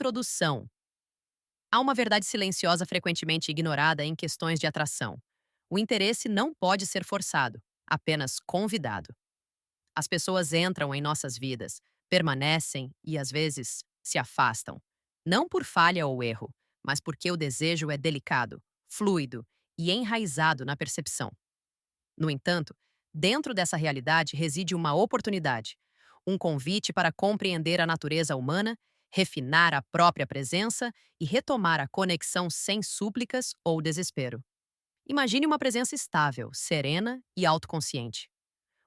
Introdução. Há uma verdade silenciosa frequentemente ignorada em questões de atração. O interesse não pode ser forçado, apenas convidado. As pessoas entram em nossas vidas, permanecem e, às vezes, se afastam. Não por falha ou erro, mas porque o desejo é delicado, fluido e enraizado na percepção. No entanto, dentro dessa realidade reside uma oportunidade, um convite para compreender a natureza humana, refinar a própria presença e retomar a conexão sem súplicas ou desespero. Imagine uma presença estável, serena e autoconsciente.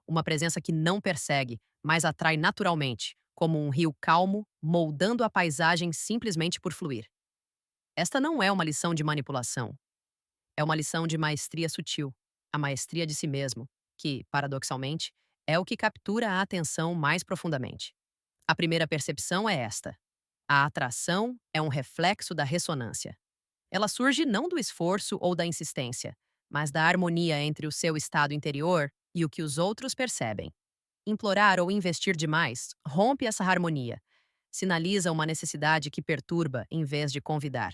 Uma presença que não persegue, mas atrai naturalmente, como um rio calmo, moldando a paisagem simplesmente por fluir. Esta não é uma lição de manipulação, é uma lição de maestria sutil, a maestria de si mesmo, que, paradoxalmente, é o que captura a atenção mais profundamente. A primeira percepção é esta: a atração é um reflexo da ressonância. Ela surge não do esforço ou da insistência, mas da harmonia entre o seu estado interior e o que os outros percebem. Implorar ou investir demais rompe essa harmonia, sinaliza uma necessidade que perturba em vez de convidar.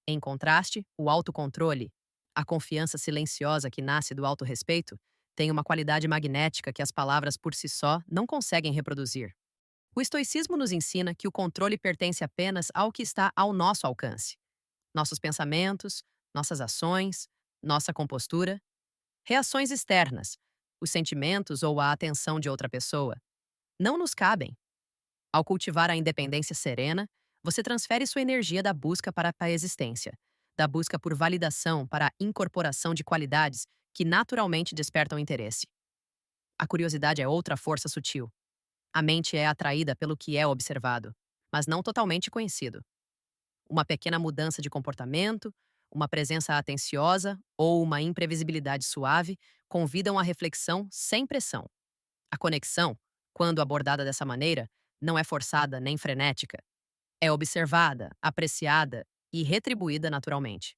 Em contraste, o autocontrole, a confiança silenciosa que nasce do autorrespeito, tem uma qualidade magnética que as palavras por si só não conseguem reproduzir. O estoicismo nos ensina que o controle pertence apenas ao que está ao nosso alcance. Nossos pensamentos, nossas ações, nossa compostura, reações externas, os sentimentos ou a atenção de outra pessoa, não nos cabem. Ao cultivar a independência serena, você transfere sua energia da busca para a existência, da busca por validação para a incorporação de qualidades que naturalmente despertam interesse. A curiosidade é outra força sutil. A mente é atraída pelo que é observado, mas não totalmente conhecido. Uma pequena mudança de comportamento, uma presença atenciosa ou uma imprevisibilidade suave convidam à reflexão sem pressão. A conexão, quando abordada dessa maneira, não é forçada nem frenética. É observada, apreciada e retribuída naturalmente.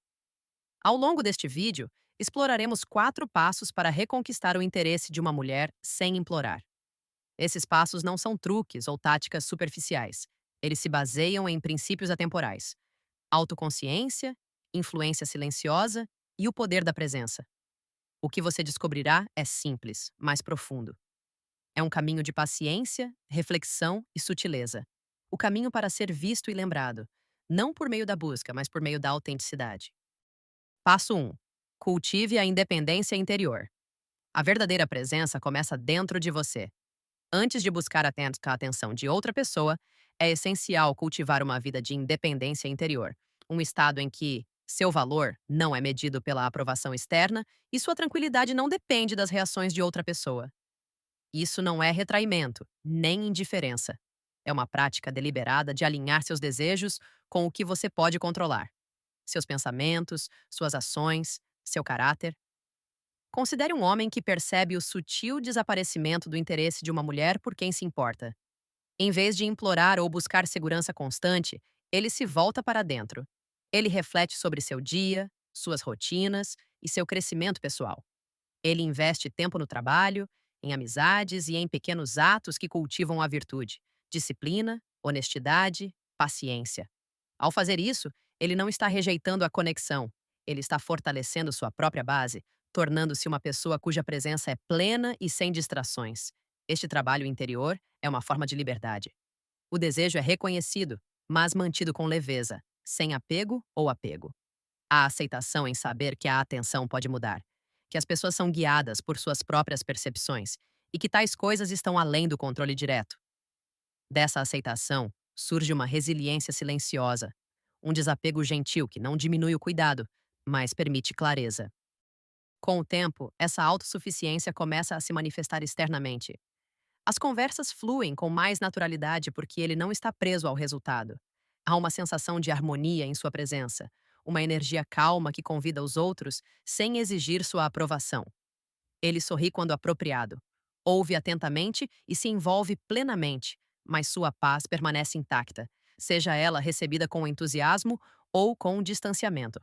Ao longo deste vídeo, exploraremos 4 passos para reconquistar o interesse de uma mulher sem implorar. Esses passos não são truques ou táticas superficiais. Eles se baseiam em princípios atemporais: autoconsciência, influência silenciosa e o poder da presença. O que você descobrirá é simples, mas profundo. É um caminho de paciência, reflexão e sutileza. O caminho para ser visto e lembrado, não por meio da busca, mas por meio da autenticidade. Passo 1. Cultive a independência interior. A verdadeira presença começa dentro de você. Antes de buscar a atenção de outra pessoa, é essencial cultivar uma vida de independência interior, um estado em que seu valor não é medido pela aprovação externa e sua tranquilidade não depende das reações de outra pessoa. Isso não é retraimento, nem indiferença. É uma prática deliberada de alinhar seus desejos com o que você pode controlar: seus pensamentos, suas ações, seu caráter. Considere um homem que percebe o sutil desaparecimento do interesse de uma mulher por quem se importa. Em vez de implorar ou buscar segurança constante, ele se volta para dentro. Ele reflete sobre seu dia, suas rotinas e seu crescimento pessoal. Ele investe tempo no trabalho, em amizades e em pequenos atos que cultivam a virtude, disciplina, honestidade, paciência. Ao fazer isso, ele não está rejeitando a conexão, ele está fortalecendo sua própria base, tornando-se uma pessoa cuja presença é plena e sem distrações. Este trabalho interior é uma forma de liberdade. O desejo é reconhecido, mas mantido com leveza, sem apego ou apego. A aceitação em saber que a atenção pode mudar, que as pessoas são guiadas por suas próprias percepções e que tais coisas estão além do controle direto. Dessa aceitação surge uma resiliência silenciosa, um desapego gentil que não diminui o cuidado, mas permite clareza. Com o tempo, essa autossuficiência começa a se manifestar externamente. As conversas fluem com mais naturalidade porque ele não está preso ao resultado. Há uma sensação de harmonia em sua presença, uma energia calma que convida os outros sem exigir sua aprovação. Ele sorri quando apropriado, ouve atentamente e se envolve plenamente, mas sua paz permanece intacta, seja ela recebida com entusiasmo ou com distanciamento.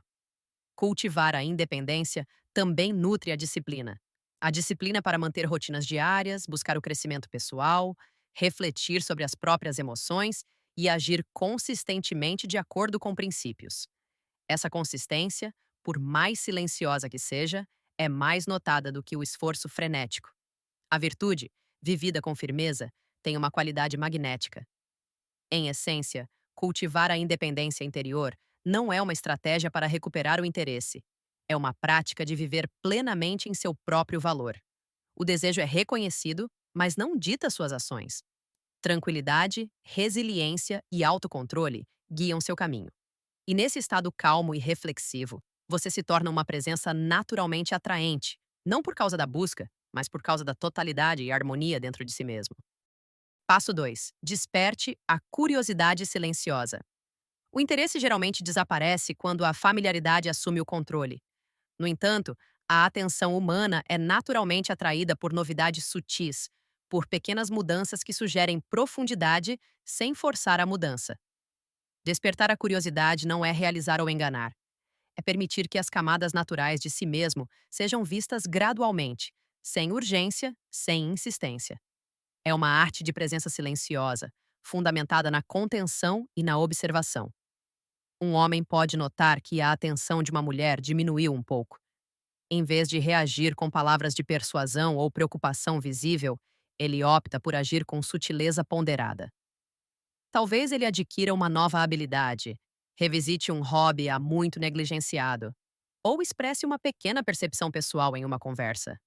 Cultivar a independência também nutre a disciplina. A disciplina para manter rotinas diárias, buscar o crescimento pessoal, refletir sobre as próprias emoções e agir consistentemente de acordo com princípios. Essa consistência, por mais silenciosa que seja, é mais notada do que o esforço frenético. A virtude, vivida com firmeza, tem uma qualidade magnética. Em essência, cultivar a independência interior não é uma estratégia para recuperar o interesse. É uma prática de viver plenamente em seu próprio valor. O desejo é reconhecido, mas não dita suas ações. Tranquilidade, resiliência e autocontrole guiam seu caminho. E nesse estado calmo e reflexivo, você se torna uma presença naturalmente atraente, não por causa da busca, mas por causa da totalidade e harmonia dentro de si mesmo. Passo 2: desperte a curiosidade silenciosa. O interesse geralmente desaparece quando a familiaridade assume o controle. No entanto, a atenção humana é naturalmente atraída por novidades sutis, por pequenas mudanças que sugerem profundidade sem forçar a mudança. Despertar a curiosidade não é realizar ou enganar. É permitir que as camadas naturais de si mesmo sejam vistas gradualmente, sem urgência, sem insistência. É uma arte de presença silenciosa, fundamentada na contenção e na observação. Um homem pode notar que a atenção de uma mulher diminuiu um pouco. Em vez de reagir com palavras de persuasão ou preocupação visível, ele opta por agir com sutileza ponderada. Talvez ele adquira uma nova habilidade, revisite um hobby há muito negligenciado, ou expresse uma pequena percepção pessoal em uma conversa.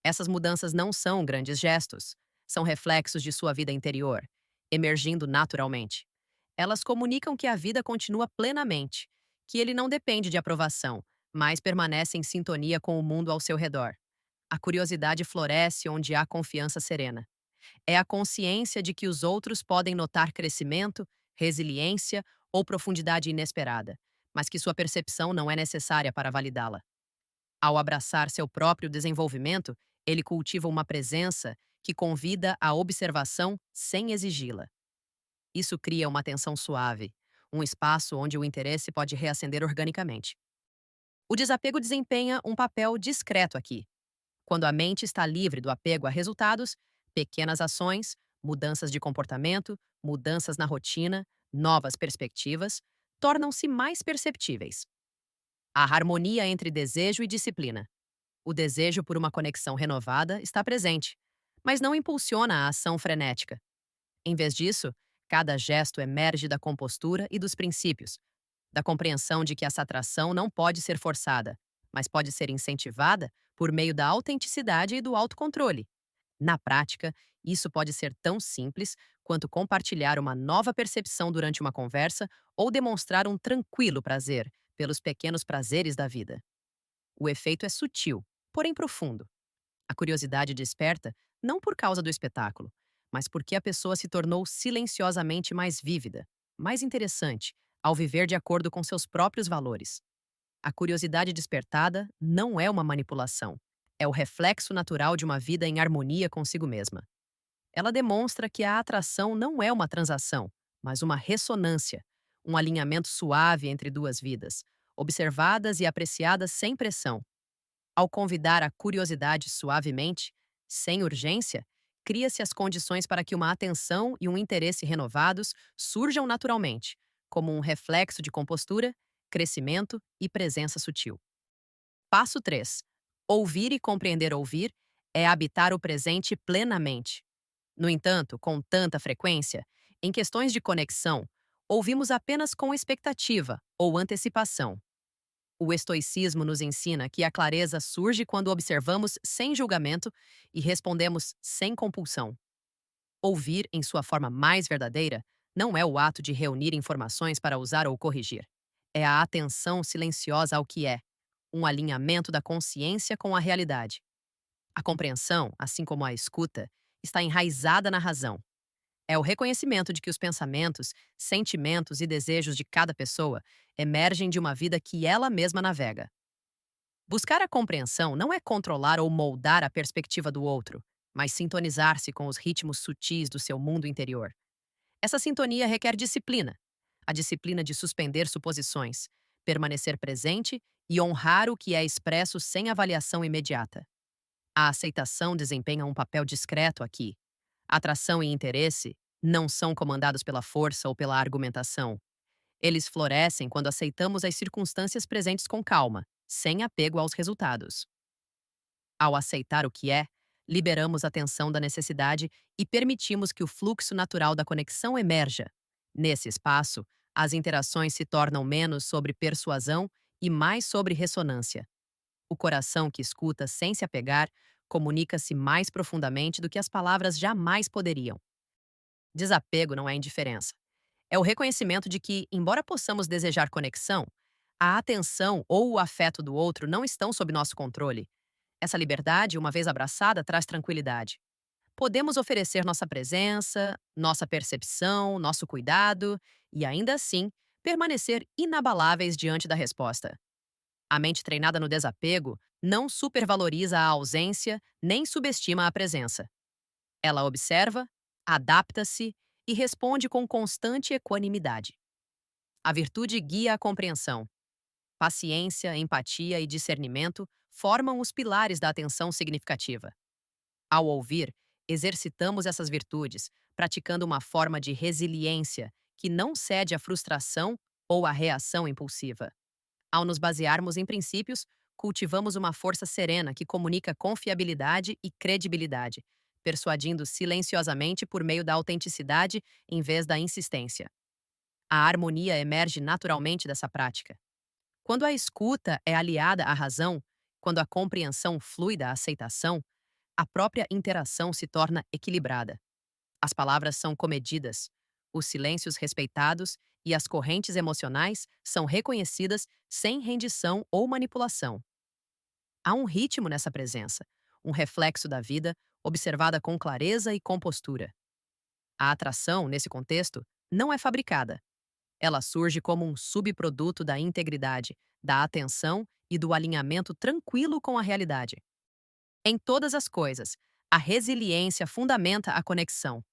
Essas mudanças não são grandes gestos, são reflexos de sua vida interior, emergindo naturalmente. Elas comunicam que a vida continua plenamente, que ele não depende de aprovação, mas permanece em sintonia com o mundo ao seu redor. A curiosidade floresce onde há confiança serena. É a consciência de que os outros podem notar crescimento, resiliência ou profundidade inesperada, mas que sua percepção não é necessária para validá-la. Ao abraçar seu próprio desenvolvimento, ele cultiva uma presença que convida à observação sem exigi-la. Isso cria uma tensão suave, um espaço onde o interesse pode reacender organicamente. O desapego desempenha um papel discreto aqui. Quando a mente está livre do apego a resultados, pequenas ações, mudanças de comportamento, mudanças na rotina, novas perspectivas, tornam-se mais perceptíveis. Há harmonia entre desejo e disciplina. O desejo por uma conexão renovada está presente, mas não impulsiona a ação frenética. Em vez disso, cada gesto emerge da compostura e dos princípios, da compreensão de que essa atração não pode ser forçada, mas pode ser incentivada por meio da autenticidade e do autocontrole. Na prática, isso pode ser tão simples quanto compartilhar uma nova percepção durante uma conversa ou demonstrar um tranquilo prazer pelos pequenos prazeres da vida. O efeito é sutil, porém profundo. A curiosidade desperta não por causa do espetáculo, mas porque a pessoa se tornou silenciosamente mais vívida, mais interessante, ao viver de acordo com seus próprios valores. A curiosidade despertada não é uma manipulação, é o reflexo natural de uma vida em harmonia consigo mesma. Ela demonstra que a atração não é uma transação, mas uma ressonância, um alinhamento suave entre duas vidas, observadas e apreciadas sem pressão. Ao convidar a curiosidade suavemente, sem urgência, cria-se as condições para que uma atenção e um interesse renovados surjam naturalmente, como um reflexo de compostura, crescimento e presença sutil. Passo 3: ouvir e compreender ouvir é habitar o presente plenamente. No entanto, com tanta frequência, em questões de conexão, ouvimos apenas com expectativa ou antecipação. O estoicismo nos ensina que a clareza surge quando observamos sem julgamento e respondemos sem compulsão. Ouvir, em sua forma mais verdadeira, não é o ato de reunir informações para usar ou corrigir. É a atenção silenciosa ao que é, um alinhamento da consciência com a realidade. A compreensão, assim como a escuta, está enraizada na razão. É o reconhecimento de que os pensamentos, sentimentos e desejos de cada pessoa emergem de uma vida que ela mesma navega. Buscar a compreensão não é controlar ou moldar a perspectiva do outro, mas sintonizar-se com os ritmos sutis do seu mundo interior. Essa sintonia requer disciplina, a disciplina de suspender suposições, permanecer presente e honrar o que é expresso sem avaliação imediata. A aceitação desempenha um papel discreto aqui. Atração e interesse Não são comandados pela força ou pela argumentação. Eles florescem quando aceitamos as circunstâncias presentes com calma, sem apego aos resultados. Ao aceitar o que é, liberamos a tensão da necessidade e permitimos que o fluxo natural da conexão emerja. Nesse espaço, as interações se tornam menos sobre persuasão e mais sobre ressonância. O coração que escuta sem se apegar comunica-se mais profundamente do que as palavras jamais poderiam. Desapego não é indiferença. É o reconhecimento de que, embora possamos desejar conexão, a atenção ou o afeto do outro não estão sob nosso controle. Essa liberdade, uma vez abraçada, traz tranquilidade. Podemos oferecer nossa presença, nossa percepção, nosso cuidado e, ainda assim, permanecer inabaláveis diante da resposta. A mente treinada no desapego não supervaloriza a ausência nem subestima a presença. Ela observa, adapta-se e responde com constante equanimidade. A virtude guia a compreensão. Paciência, empatia e discernimento formam os pilares da atenção significativa. Ao ouvir, exercitamos essas virtudes, praticando uma forma de resiliência que não cede à frustração ou à reação impulsiva. Ao nos basearmos em princípios, cultivamos uma força serena que comunica confiabilidade e credibilidade, persuadindo silenciosamente por meio da autenticidade em vez da insistência. A harmonia emerge naturalmente dessa prática. Quando a escuta é aliada à razão, quando a compreensão flui da aceitação, a própria interação se torna equilibrada. As palavras são comedidas, os silêncios respeitados e as correntes emocionais são reconhecidas sem rendição ou manipulação. Há um ritmo nessa presença, um reflexo da vida observada com clareza e compostura. A atração, nesse contexto, não é fabricada. Ela surge como um subproduto da integridade, da atenção e do alinhamento tranquilo com a realidade. Em todas as coisas, a resiliência fundamenta a conexão.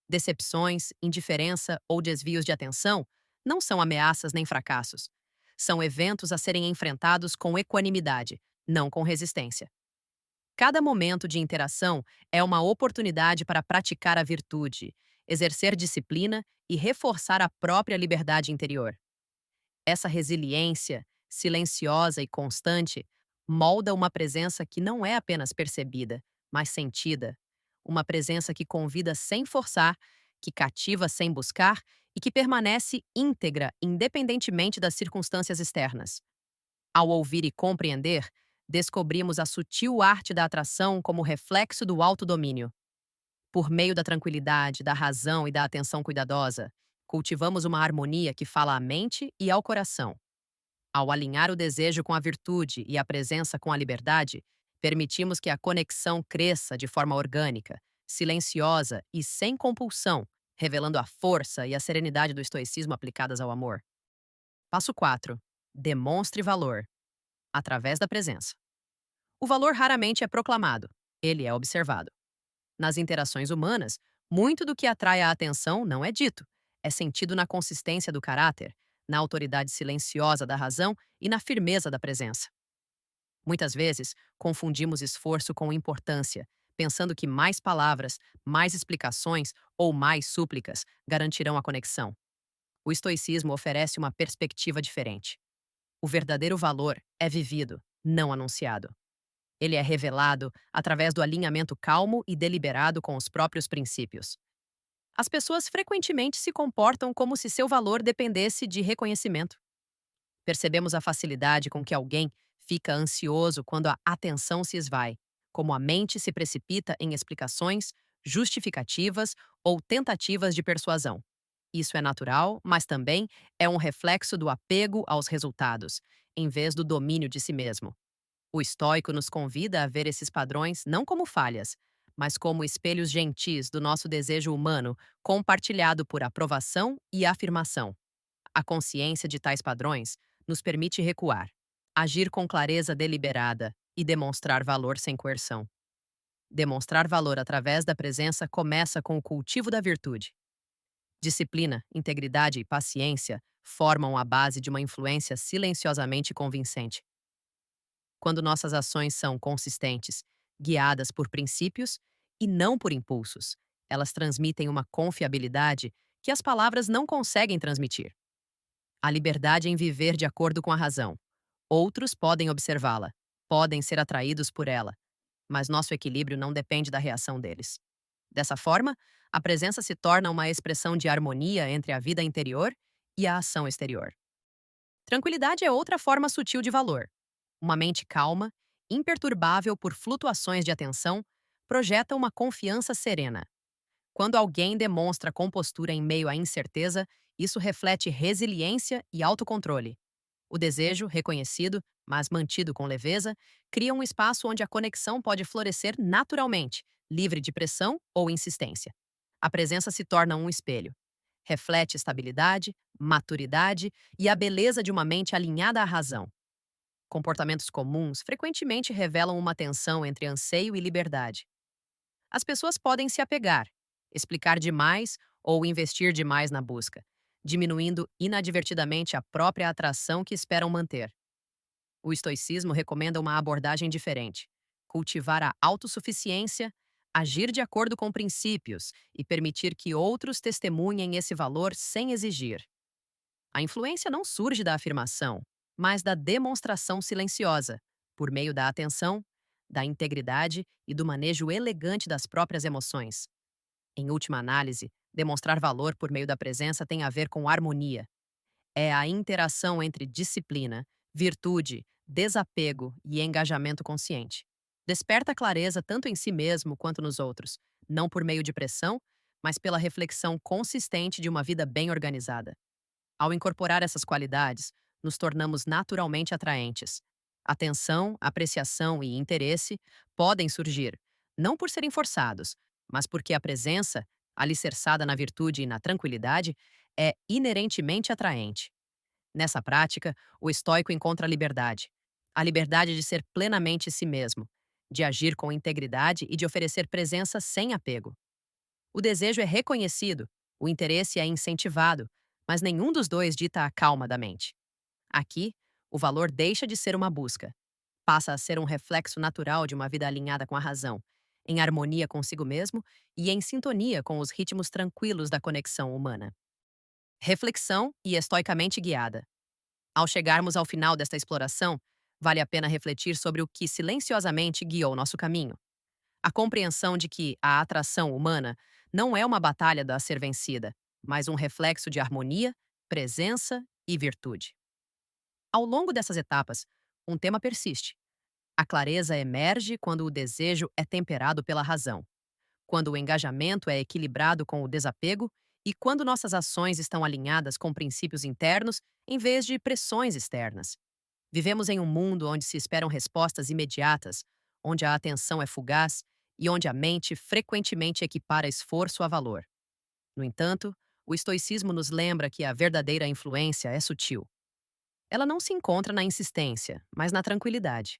Decepções, indiferença ou desvios de atenção não são ameaças nem fracassos. São eventos a serem enfrentados com equanimidade, não com resistência. Cada momento de interação é uma oportunidade para praticar a virtude, exercer disciplina e reforçar a própria liberdade interior. Essa resiliência, silenciosa e constante, molda uma presença que não é apenas percebida, mas sentida. Uma presença que convida sem forçar, que cativa sem buscar e que permanece íntegra independentemente das circunstâncias externas. Ao ouvir e compreender, descobrimos a sutil arte da atração como reflexo do autodomínio. Por meio da tranquilidade, da razão e da atenção cuidadosa, cultivamos uma harmonia que fala à mente e ao coração. Ao alinhar o desejo com a virtude e a presença com a liberdade, permitimos que a conexão cresça de forma orgânica, silenciosa e sem compulsão, revelando a força e a serenidade do estoicismo aplicadas ao amor. Passo 4. Demonstre valor, através da presença. O valor raramente é proclamado, ele é observado. Nas interações humanas, muito do que atrai a atenção não é dito, é sentido na consistência do caráter, na autoridade silenciosa da razão e na firmeza da presença. Muitas vezes, confundimos esforço com importância, pensando que mais palavras, mais explicações ou mais súplicas garantirão a conexão. O estoicismo oferece uma perspectiva diferente. O verdadeiro valor é vivido, não anunciado. Ele é revelado através do alinhamento calmo e deliberado com os próprios princípios. As pessoas frequentemente se comportam como se seu valor dependesse de reconhecimento. Percebemos a facilidade com que alguém fica ansioso quando a atenção se esvai, como a mente se precipita em explicações, justificativas ou tentativas de persuasão. Isso é natural, mas também é um reflexo do apego aos resultados, em vez do domínio de si mesmo. O estoico nos convida a ver esses padrões não como falhas, mas como espelhos gentis do nosso desejo humano compartilhado por aprovação e afirmação. A consciência de tais padrões nos permite recuar, agir com clareza deliberada e demonstrar valor sem coerção. Demonstrar valor através da presença começa com o cultivo da virtude. Disciplina, integridade e paciência formam a base de uma influência silenciosamente convincente. Quando nossas ações são consistentes, guiadas por princípios e não por impulsos, Elas transmitem uma confiabilidade que as palavras não conseguem transmitir. A liberdade em viver de acordo com a razão. Outros podem observá-la, podem ser atraídos por ela, mas nosso equilíbrio não depende da reação deles. Dessa forma, a presença se torna uma expressão de harmonia entre a vida interior e a ação exterior. Tranquilidade é outra forma sutil de valor. Uma mente calma, imperturbável por flutuações de atenção, projeta uma confiança serena. Quando alguém demonstra compostura em meio à incerteza, isso reflete resiliência e autocontrole. O desejo, reconhecido, mas mantido com leveza, cria um espaço onde a conexão pode florescer naturalmente, livre de pressão ou insistência. A presença se torna um espelho. Reflete estabilidade, maturidade e a beleza de uma mente alinhada à razão. Comportamentos comuns frequentemente revelam uma tensão entre anseio e liberdade. As pessoas podem se apegar, explicar demais ou investir demais na busca, diminuindo inadvertidamente a própria atração que esperam manter. O estoicismo recomenda uma abordagem diferente: cultivar a autossuficiência, agir de acordo com princípios e permitir que outros testemunhem esse valor sem exigir. A influência não surge da afirmação, mas da demonstração silenciosa, por meio da atenção, da integridade e do manejo elegante das próprias emoções. Em última análise, demonstrar valor por meio da presença tem a ver com harmonia. É a interação entre disciplina, virtude, desapego e engajamento consciente. Desperta clareza tanto em si mesmo quanto nos outros, não por meio de pressão, mas pela reflexão consistente de uma vida bem organizada. Ao incorporar essas qualidades, nos tornamos naturalmente atraentes. Atenção, apreciação e interesse podem surgir, não por serem forçados, mas porque a presença, alicerçada na virtude e na tranquilidade, é inerentemente atraente. Nessa prática, o estoico encontra a liberdade de ser plenamente si mesmo, de agir com integridade e de oferecer presença sem apego. O desejo é reconhecido, o interesse é incentivado, mas nenhum dos dois dita a calma da mente. Aqui, o valor deixa de ser uma busca, passa a ser um reflexo natural de uma vida alinhada com a razão, em harmonia consigo mesmo e em sintonia com os ritmos tranquilos da conexão humana. Reflexão e estoicamente guiada. Ao chegarmos ao final desta exploração, vale a pena refletir sobre o que silenciosamente guiou nosso caminho. A compreensão de que a atração humana não é uma batalha a ser vencida, mas um reflexo de harmonia, presença e virtude. Ao longo dessas etapas, um tema persiste. A clareza emerge quando o desejo é temperado pela razão, quando o engajamento é equilibrado com o desapego e quando nossas ações estão alinhadas com princípios internos em vez de pressões externas. Vivemos em um mundo onde se esperam respostas imediatas, onde a atenção é fugaz e onde a mente frequentemente equipara esforço a valor. No entanto, o estoicismo nos lembra que a verdadeira influência é sutil. Ela não se encontra na insistência, mas na tranquilidade.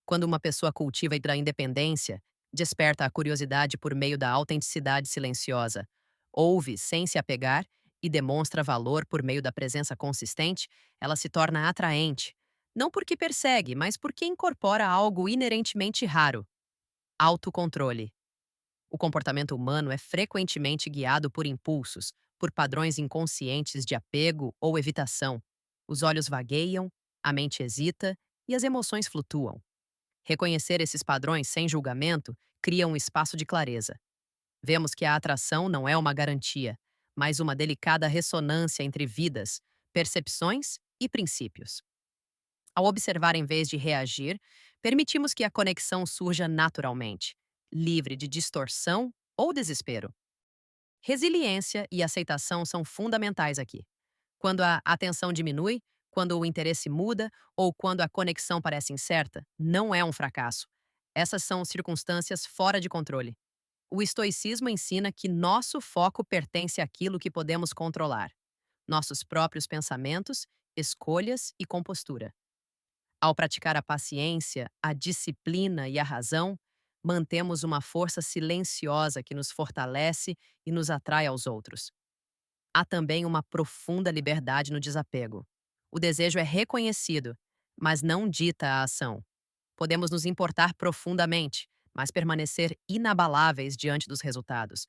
Quando uma pessoa cultiva a independência, desperta a curiosidade por meio da autenticidade silenciosa, ouve sem se apegar e demonstra valor por meio da presença consistente, ela se torna atraente, não porque persegue, mas porque incorpora algo inerentemente raro: autocontrole. O comportamento humano é frequentemente guiado por impulsos, por padrões inconscientes de apego ou evitação. Os olhos vagueiam, a mente hesita e as emoções flutuam. Reconhecer esses padrões sem julgamento cria um espaço de clareza. Vemos que a atração não é uma garantia, mas uma delicada ressonância entre vidas, percepções e princípios. Ao observar em vez de reagir, permitimos que a conexão surja naturalmente, livre de distorção ou desespero. Resiliência e aceitação são fundamentais aqui. Quando a atenção diminui, quando o interesse muda ou quando a conexão parece incerta, não é um fracasso. Essas são circunstâncias fora de controle. O estoicismo ensina que nosso foco pertence àquilo que podemos controlar: nossos próprios pensamentos, escolhas e compostura. Ao praticar a paciência, a disciplina e a razão, mantemos uma força silenciosa que nos fortalece e nos atrai aos outros. Há também uma profunda liberdade no desapego. O desejo é reconhecido, mas não dita a ação. Podemos nos importar profundamente, mas permanecer inabaláveis diante dos resultados.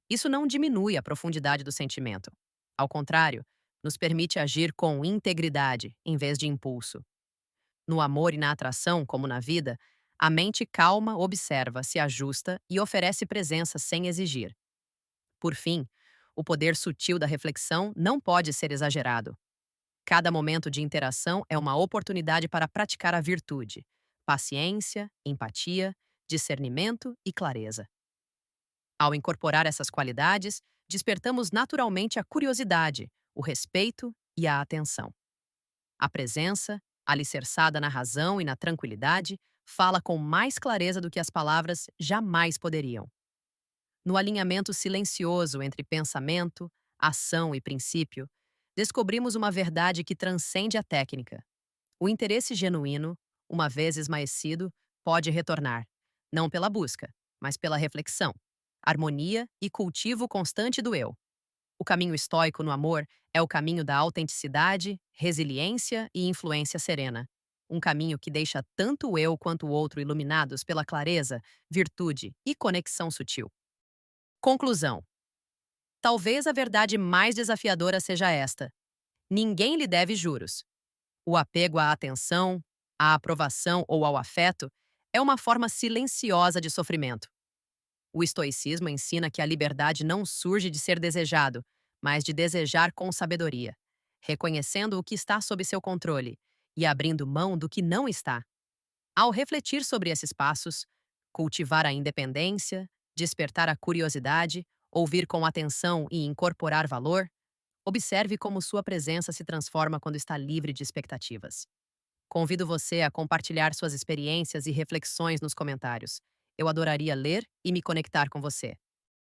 Isso não diminui a profundidade do sentimento. Ao contrário, nos permite agir com integridade em vez de impulso. No amor e na atração, como na vida, a mente calma observa, se ajusta e oferece presença sem exigir. Por fim, o poder sutil da reflexão não pode ser exagerado. Cada momento de interação é uma oportunidade para praticar a virtude, paciência, empatia, discernimento e clareza. Ao incorporar essas qualidades, despertamos naturalmente a curiosidade, o respeito e a atenção. A presença, alicerçada na razão e na tranquilidade, fala com mais clareza do que as palavras jamais poderiam. No alinhamento silencioso entre pensamento, ação e princípio, descobrimos uma verdade que transcende a técnica. O interesse genuíno, uma vez esmaecido, pode retornar, não pela busca, mas pela reflexão, harmonia e cultivo constante do eu. O caminho estoico no amor é o caminho da autenticidade, resiliência e influência serena. Um caminho que deixa tanto o eu quanto o outro iluminados pela clareza, virtude e conexão sutil. Conclusão: talvez a verdade mais desafiadora seja esta: ninguém lhe deve juros. O apego à atenção, à aprovação ou ao afeto é uma forma silenciosa de sofrimento. O estoicismo ensina que a liberdade não surge de ser desejado, mas de desejar com sabedoria, reconhecendo o que está sob seu controle e abrindo mão do que não está. Ao refletir sobre esses passos, cultivar a independência, despertar a curiosidade, ouvir com atenção e incorporar valor, observe como sua presença se transforma quando está livre de expectativas. Convido você a compartilhar suas experiências e reflexões nos comentários. Eu adoraria ler e me conectar com você.